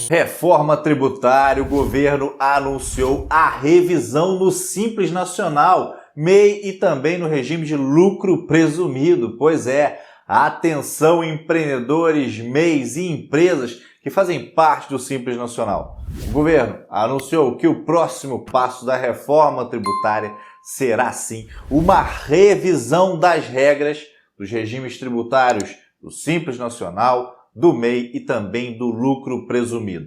Reforma tributária, o governo anunciou a revisão no Simples Nacional, MEI e também no regime de lucro presumido. Pois é, atenção empreendedores, MEIs e empresas que fazem parte do Simples Nacional. O governo anunciou que o próximo passo da reforma tributária será sim uma revisão das regras dos regimes tributários do Simples Nacional, do MEI e também do lucro presumido.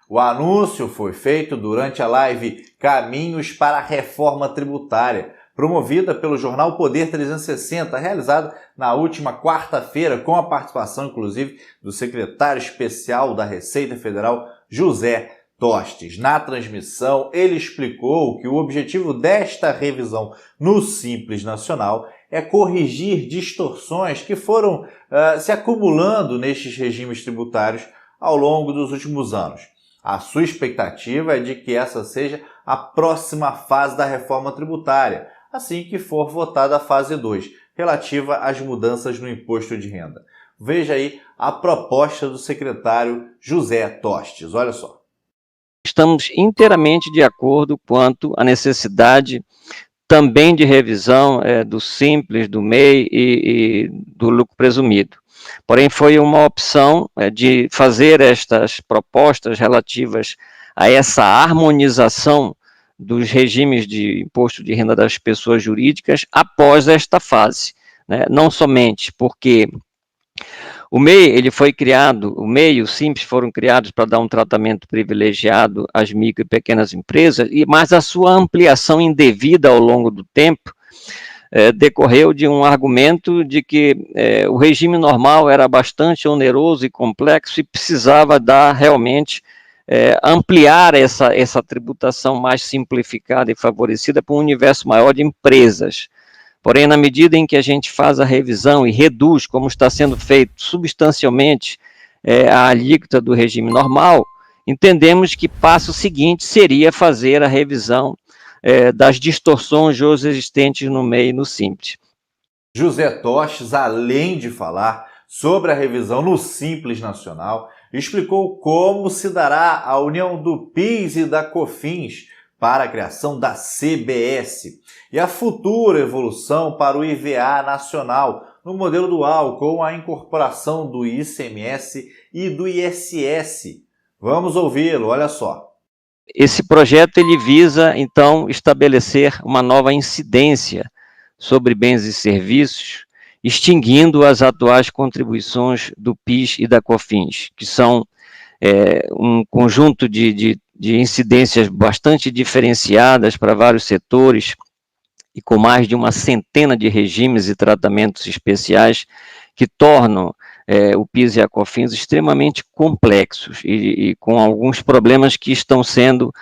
O anúncio foi feito durante a live Caminhos para a Reforma Tributária, promovida pelo jornal Poder 360, realizada na última quarta-feira, com a participação, inclusive, do secretário especial da Receita Federal, José Tostes. Na transmissão, ele explicou que o objetivo desta revisão no Simples Nacional é corrigir distorções que foram se acumulando nestes regimes tributários ao longo dos últimos anos. A sua expectativa é de que essa seja a próxima fase da reforma tributária, assim que for votada a fase 2, relativa às mudanças no imposto de renda. Veja aí a proposta do secretário José Tostes. Olha só. Estamos inteiramente de acordo quanto à necessidade também de revisão do Simples, do MEI e do lucro presumido. Porém, foi uma opção de fazer estas propostas relativas a essa harmonização dos regimes de imposto de renda das pessoas jurídicas após esta fase, né? Não somente porque o MEI, ele foi criado, o MEI e o Simples foram criados para dar um tratamento privilegiado às micro e pequenas empresas, mas a sua ampliação indevida ao longo do tempo decorreu de um argumento de que o regime normal era bastante oneroso e complexo e precisava dar realmente ampliar essa tributação mais simplificada e favorecida para um universo maior de empresas. Porém, na medida em que a gente faz a revisão e reduz, como está sendo feito substancialmente, a alíquota do regime normal, entendemos que passo seguinte seria fazer a revisão das distorções hoje existentes no MEI e no Simples. José Tostes, além de falar sobre a revisão no Simples Nacional, explicou como se dará a união do PIS e da COFINS para a criação da CBS e a futura evolução para o IVA nacional no modelo dual com a incorporação do ICMS e do ISS. Vamos ouvi-lo, olha só. Esse projeto ele visa, então, estabelecer uma nova incidência sobre bens e serviços, extinguindo as atuais contribuições do PIS e da COFINS, que são um conjunto de incidências bastante diferenciadas para vários setores e com mais de uma centena de regimes e tratamentos especiais que tornam o PIS e a COFINS extremamente complexos e com alguns problemas que estão sendo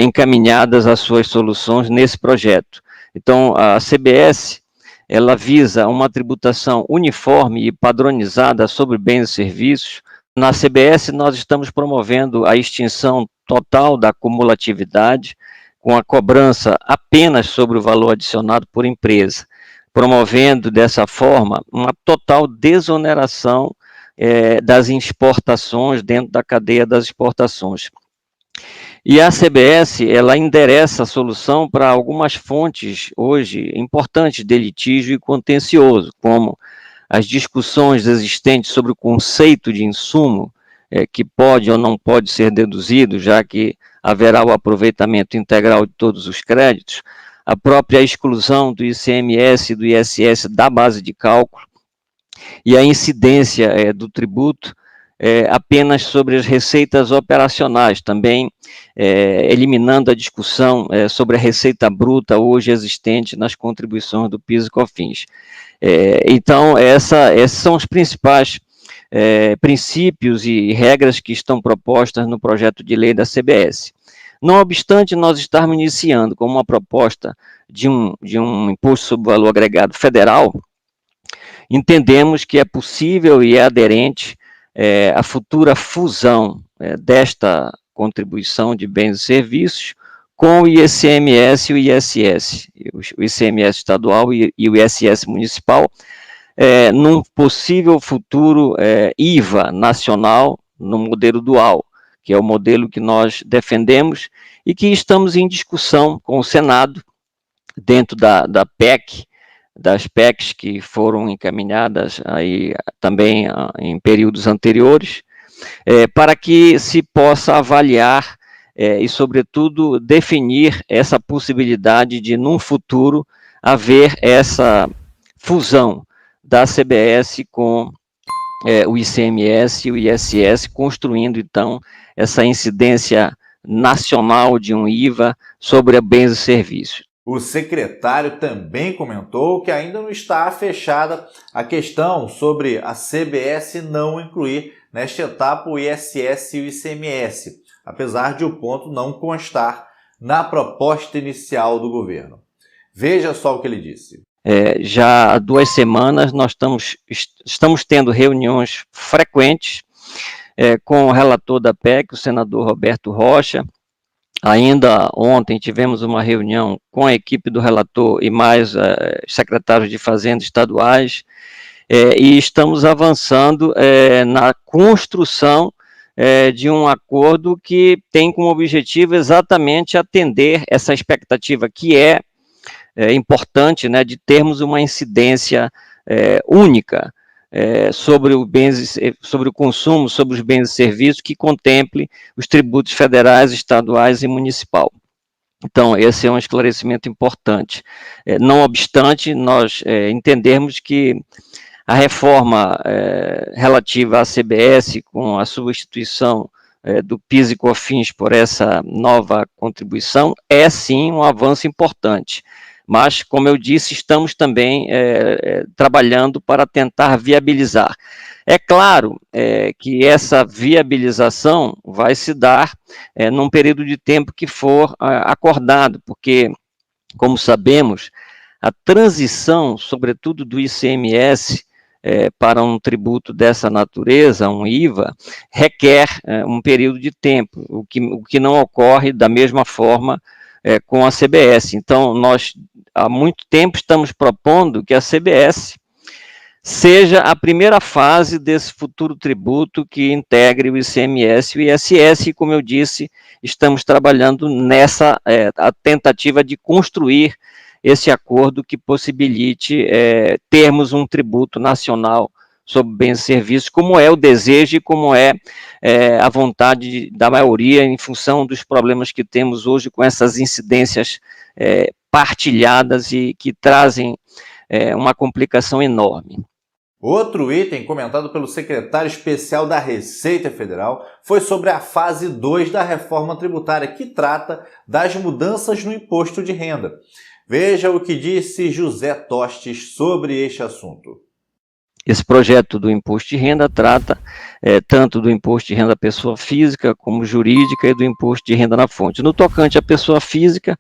encaminhadas às suas soluções nesse projeto. Então, a CBS, ela visa uma tributação uniforme e padronizada sobre bens e serviços. Na CBS, nós estamos promovendo a extinção total da cumulatividade, com a cobrança apenas sobre o valor adicionado por empresa, promovendo dessa forma uma total desoneração das exportações dentro da cadeia das exportações. E a CBS, ela endereça a solução para algumas fontes hoje importantes de litígio e contencioso, como as discussões existentes sobre o conceito de insumo, que pode ou não pode ser deduzido, já que haverá o aproveitamento integral de todos os créditos, a própria exclusão do ICMS e do ISS da base de cálculo e a incidência do tributo apenas sobre as receitas operacionais, também eliminando a discussão sobre a receita bruta hoje existente nas contribuições do PIS e COFINS. Então, esses são os principais princípios e regras que estão propostas no projeto de lei da CBS. Não obstante nós estarmos iniciando com uma proposta de um imposto sobre valor agregado federal, entendemos que é possível e é aderente a futura fusão desta contribuição de bens e serviços com o ICMS e o ISS, o ICMS estadual e o ISS municipal, num possível futuro IVA nacional no modelo dual, que é o modelo que nós defendemos e que estamos em discussão com o Senado, dentro da PEC, das PECs que foram encaminhadas aí também em períodos anteriores, para que se possa avaliar e, sobretudo, definir essa possibilidade de, num futuro, haver essa fusão da CBS com o ICMS e o ISS, construindo, então, essa incidência nacional de um IVA sobre bens e serviços. O secretário também comentou que ainda não está fechada a questão sobre a CBS não incluir nesta etapa o ISS e o ICMS, apesar de o ponto não constar na proposta inicial do governo. Veja só o que ele disse. Já há 2 semanas nós estamos tendo reuniões frequentes com o relator da PEC, o senador Roberto Rocha. Ainda ontem tivemos uma reunião com a equipe do relator e mais secretários de Fazenda estaduais, e estamos avançando na construção de um acordo que tem como objetivo exatamente atender essa expectativa que é importante, né, de termos uma incidência única sobre o consumo, sobre os bens e serviços, que contemple os tributos federais, estaduais e municipal. Então, esse é um esclarecimento importante. Não obstante, nós entendermos que a reforma relativa à CBS, com a substituição do PIS e COFINS por essa nova contribuição, é sim um avanço importante. Mas, como eu disse, estamos também trabalhando para tentar viabilizar. É claro que essa viabilização vai se dar num período de tempo que for acordado, porque, como sabemos, a transição, sobretudo do ICMS, para um tributo dessa natureza, um IVA, requer um período de tempo, o que não ocorre da mesma forma com a CBS. Então, nós há muito tempo estamos propondo que a CBS seja a primeira fase desse futuro tributo que integre o ICMS e o ISS, e, como eu disse, estamos trabalhando nessa a tentativa de construir esse acordo que possibilite termos um tributo nacional sobre bens e serviços, como é o desejo e como é a vontade da maioria, em função dos problemas que temos hoje com essas incidências partilhadas e que trazem uma complicação enorme. Outro item comentado pelo secretário especial da Receita Federal foi sobre a fase 2 da reforma tributária, que trata das mudanças no imposto de renda. Veja o que disse José Tostes sobre este assunto. Esse projeto do imposto de renda trata tanto do imposto de renda à pessoa física como jurídica e do imposto de renda na fonte. No tocante à pessoa física,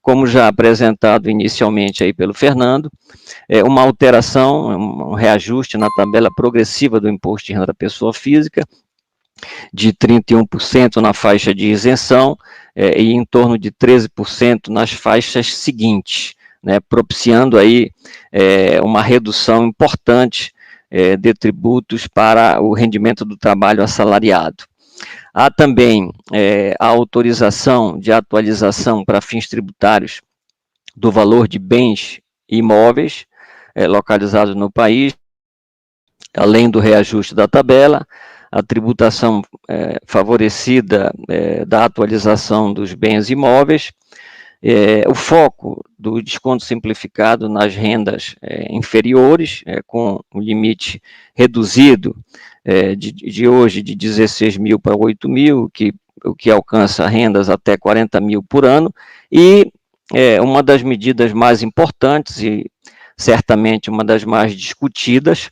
como já apresentado inicialmente aí pelo Fernando, uma alteração, um reajuste na tabela progressiva do imposto de renda da pessoa física, de 31% na faixa de isenção e em torno de 13% nas faixas seguintes, né, propiciando aí uma redução importante de tributos para o rendimento do trabalho assalariado. Há também a autorização de atualização para fins tributários do valor de bens imóveis localizados no país, além do reajuste da tabela, a tributação favorecida da atualização dos bens imóveis, o foco do desconto simplificado nas rendas inferiores, com um limite reduzido de hoje de 16 mil para 8 mil, o que alcança rendas até 40 mil por ano, e uma das medidas mais importantes e certamente uma das mais discutidas,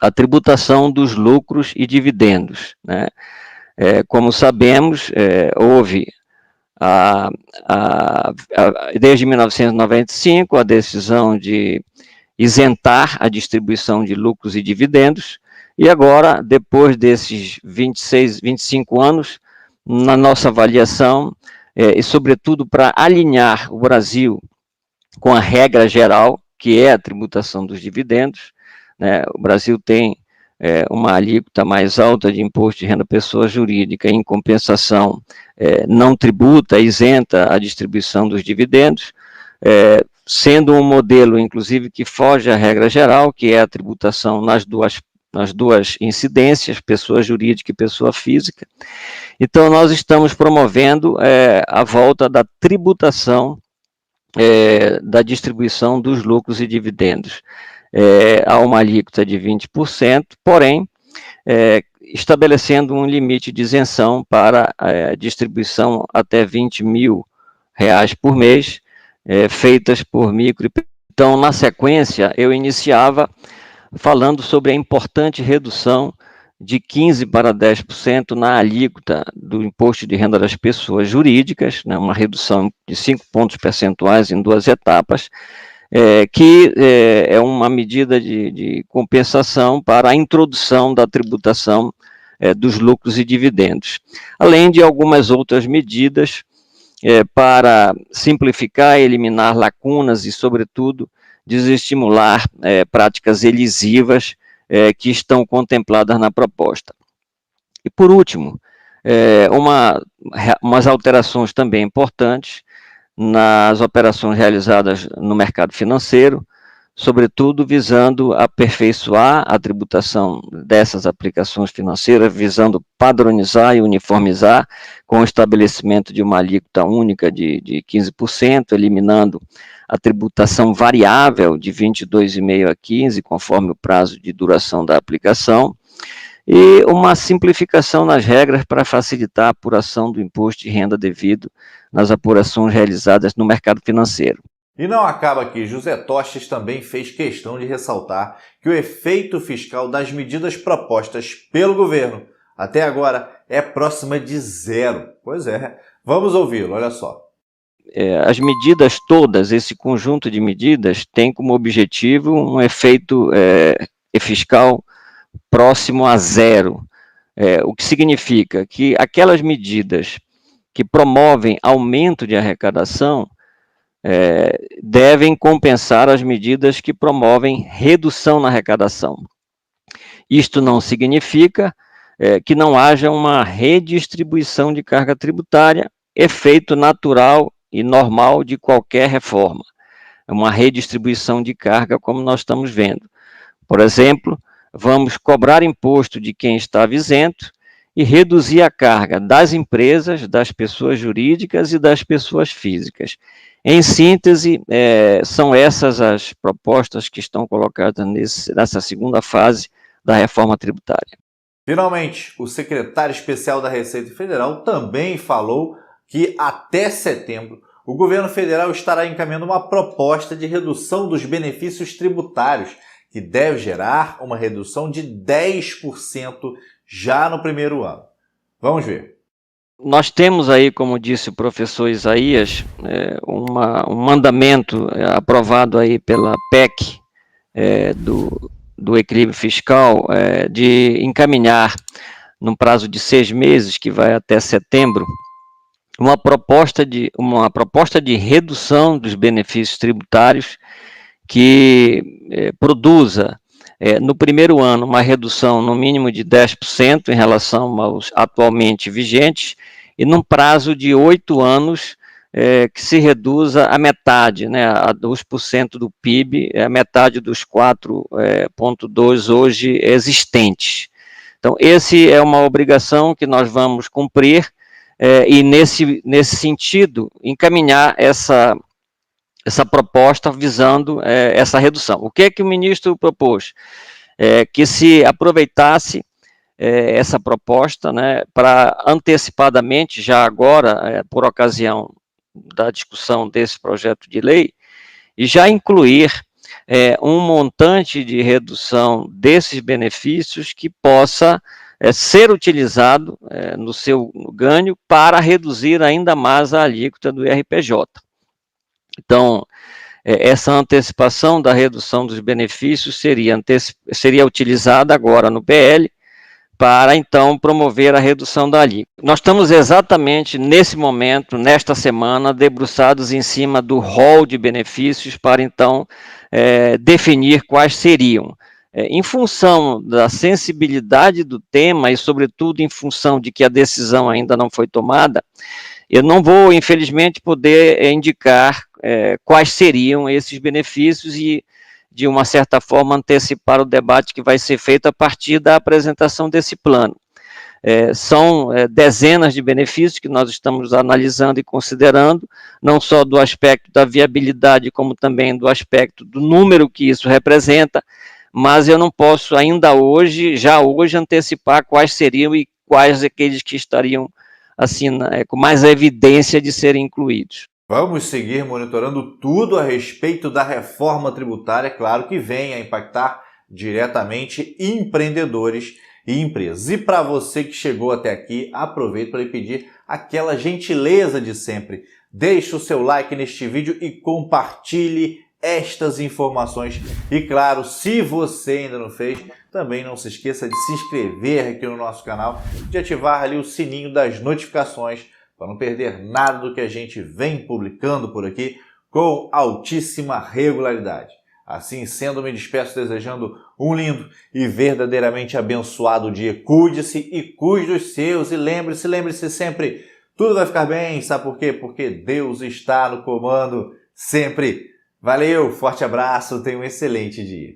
a tributação dos lucros e dividendos, né? Como sabemos, houve desde 1995 a decisão de isentar a distribuição de lucros e dividendos, e agora, depois desses 25 anos, na nossa avaliação, e sobretudo para alinhar o Brasil com a regra geral, que é a tributação dos dividendos, né? O Brasil tem uma alíquota mais alta de imposto de renda pessoa jurídica, em compensação, não tributa, isenta a distribuição dos dividendos, sendo um modelo, inclusive, que foge à regra geral, que é a tributação nas duas incidências, pessoa jurídica e pessoa física. Então, nós estamos promovendo a volta da tributação da distribuição dos lucros e dividendos a uma alíquota de 20%, porém, estabelecendo um limite de isenção para a distribuição até R$20 mil por mês, feitas por micro. Então, na sequência, eu iniciava falando sobre a importante redução de 15% para 10% na alíquota do imposto de renda das pessoas jurídicas, né, uma redução de 5 pontos percentuais em 2 etapas, que é uma medida de compensação para a introdução da tributação dos lucros e dividendos, além de algumas outras medidas para simplificar e eliminar lacunas e, sobretudo, desestimular práticas elisivas que estão contempladas na proposta. E, por último, umas alterações também importantes nas operações realizadas no mercado financeiro, sobretudo visando aperfeiçoar a tributação dessas aplicações financeiras, visando padronizar e uniformizar com o estabelecimento de uma alíquota única de 15%, eliminando a tributação variável de 22,5% a 15%, conforme o prazo de duração da aplicação, e uma simplificação nas regras para facilitar a apuração do imposto de renda devido nas apurações realizadas no mercado financeiro. E não acaba aqui, José Tostes também fez questão de ressaltar que o efeito fiscal das medidas propostas pelo governo até agora é próxima de zero. Pois é, vamos ouvi-lo, olha só. As medidas todas, esse conjunto de medidas, tem como objetivo um efeito fiscal próximo a zero, o que significa que aquelas medidas que promovem aumento de arrecadação devem compensar as medidas que promovem redução na arrecadação. Isto não significa que não haja uma redistribuição de carga tributária, efeito natural e normal de qualquer reforma. É uma redistribuição de carga, como nós estamos vendo. Por exemplo, vamos cobrar imposto de quem estava isento e reduzir a carga das empresas, das pessoas jurídicas e das pessoas físicas. Em síntese, são essas as propostas que estão colocadas nessa segunda fase da reforma tributária. Finalmente, o secretário especial da Receita Federal também falou que até setembro o governo federal estará encaminhando uma proposta de redução dos benefícios tributários, que deve gerar uma redução de 10% já no primeiro ano. Vamos ver. Nós temos aí, como disse o professor Isaías, um mandamento aprovado aí pela PEC do equilíbrio fiscal, de encaminhar, num prazo de 6 meses, que vai até setembro, uma proposta de redução dos benefícios tributários que produza, no primeiro ano, uma redução no mínimo de 10% em relação aos atualmente vigentes, e num prazo de 8 anos, que se reduza a metade, né, a 2% do PIB, a metade dos 4,2% hoje existentes. Então, esse é uma obrigação que nós vamos cumprir, e nesse sentido, encaminhar essa proposta visando essa redução. O que é que o ministro propôs? Que se aproveitasse essa proposta, né, para antecipadamente, já agora, por ocasião da discussão desse projeto de lei, e já incluir um montante de redução desses benefícios que possa ser utilizado no seu ganho para reduzir ainda mais a alíquota do IRPJ. Então, essa antecipação da redução dos benefícios seria utilizada agora no PL para, então, promover a redução da alíquota. Nós estamos exatamente nesse momento, nesta semana, debruçados em cima do rol de benefícios para, então, definir quais seriam. em função da sensibilidade do tema e, sobretudo, em função de que a decisão ainda não foi tomada, eu não vou, infelizmente, poder indicar quais seriam esses benefícios e, de uma certa forma, antecipar o debate que vai ser feito a partir da apresentação desse plano. São dezenas de benefícios que nós estamos analisando e considerando, não só do aspecto da viabilidade, como também do aspecto do número que isso representa, mas eu não posso ainda hoje, já hoje, antecipar quais seriam e quais aqueles que estariam assim, com mais evidência de serem incluídos. Vamos seguir monitorando tudo a respeito da reforma tributária, claro que vem a impactar diretamente empreendedores e empresas. E para você que chegou até aqui, aproveito para lhe pedir aquela gentileza de sempre. Deixe o seu like neste vídeo e compartilhe estas informações. E claro, se você ainda não fez, também não se esqueça de se inscrever aqui no nosso canal, de ativar ali o sininho das notificações, para não perder nada do que a gente vem publicando por aqui com altíssima regularidade. Assim sendo, me despeço desejando um lindo e verdadeiramente abençoado dia. Cuide-se e cuide dos seus. E lembre-se sempre, tudo vai ficar bem. Sabe por quê? Porque Deus está no comando sempre. Valeu, forte abraço, tenha um excelente dia.